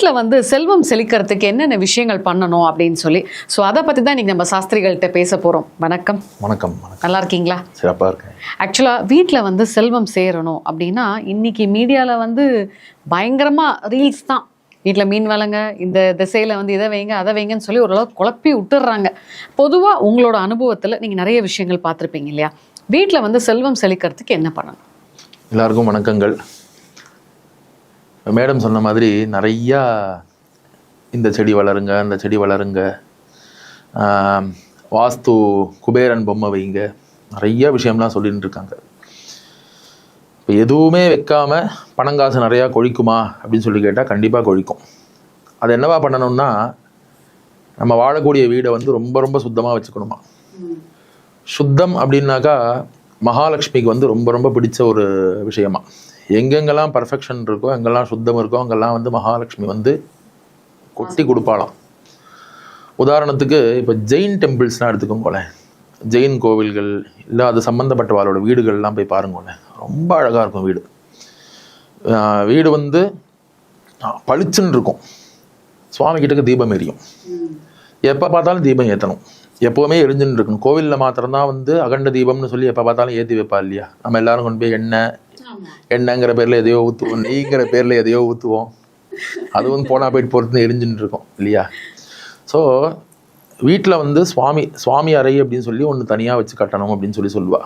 வீட்டில் வந்து செல்வம் செழிக்கிறதுக்கு என்னென்ன விஷயங்கள் பண்ணணும் அப்படின்னு சொல்லி ஸோ அதை பற்றி தான் இன்றைக்கி நம்ம சாஸ்திரிகள்கிட்ட பேச போகிறோம். வணக்கம். வணக்கம். நல்லா இருக்கீங்களா? சிறப்பாக இருக்கேன். ஆக்சுவலாக வீட்டில் வந்து செல்வம் சேரணும் அப்படின்னா இன்றைக்கி மீடியாவில் வந்து பயங்கரமாக ரீல்ஸ் தான். வீட்டில் மீன் வளங்க, இந்த திசையில் வந்து இதை வைங்க அதை வைங்கன்னு சொல்லி ஓரளவு குழப்பி விட்டுடுறாங்க. பொதுவாக உங்களோட அனுபவத்தில் நீங்கள் நிறைய விஷயங்கள் பார்த்துருப்பீங்க இல்லையா? வீட்டில் வந்து செல்வம் செழிக்கிறதுக்கு என்ன பண்ணணும்? எல்லாருக்கும் வணக்கங்கள். மேடம் சொன்ன மாதிரி நிறையா இந்த செடி வளருங்க, அந்த செடி வளருங்க, வாஸ்து குபேரன் பொம்மை வைங்க, நிறைய விஷயம்லாம் சொல்லிட்டு இருக்காங்க. இப்போ எதுவுமே வைக்காம பணங்காசு நிறையா கொழிக்குமா அப்படின்னு சொல்லி கேட்டால் கண்டிப்பாக கொழிக்கும். அது என்னவா பண்ணணும்னா, நம்ம வாழக்கூடிய வீடை வந்து ரொம்ப ரொம்ப சுத்தமாக வச்சுக்கணுமா. சுத்தம் அப்படின்னாக்கா மகாலட்சுமிக்கு வந்து ரொம்ப ரொம்ப பிடிச்ச ஒரு விஷயமா. எங்கெங்கெல்லாம் பர்ஃபெக்ஷன் இருக்கோ, எங்கெல்லாம் சுத்தம் இருக்கோ, அங்கெல்லாம் வந்து மகாலட்சுமி வந்து கொட்டி கொடுப்பாளாம். உதாரணத்துக்கு இப்போ ஜெயின் டெம்பிள்ஸ்லாம் எடுத்துக்கோங்களேன். ஜெயின் கோவில்கள் இல்லை அது சம்மந்தப்பட்டவாளோட வீடுகள்லாம் போய் பாருங்களேன். ரொம்ப அழகாக இருக்கும் வீடு. வீடு வந்து பளிச்சுன்னு இருக்கும். சுவாமி கிட்டக்கு தீபம் எரியும். எப்போ பார்த்தாலும் தீபம் ஏற்றணும், எப்போவுமே எரிஞ்சுன்னு இருக்கணும். கோவிலில் மாத்திரம்தான் வந்து அகண்ட தீபம்னு சொல்லி எப்போ பார்த்தாலும் ஏற்றி வைப்பா இல்லையா? நம்ம எல்லாரும் கொண்டு போய் எண்ணெய்ங்கிற பேரில் எதையோ ஊற்றுவோம், நெய்ங்கிற பேரில் எதையோ ஊற்றுவோம். அது வந்து போனால் போயிட்டு பொறுத்து எரிஞ்சுன்னு இருக்கோம் இல்லையா? ஸோ வீட்டில் வந்து சுவாமி அறை அப்படின்னு சொல்லி ஒன்று தனியாக வச்சு கட்டணும் அப்படின்னு சொல்லி சொல்லுவாள்.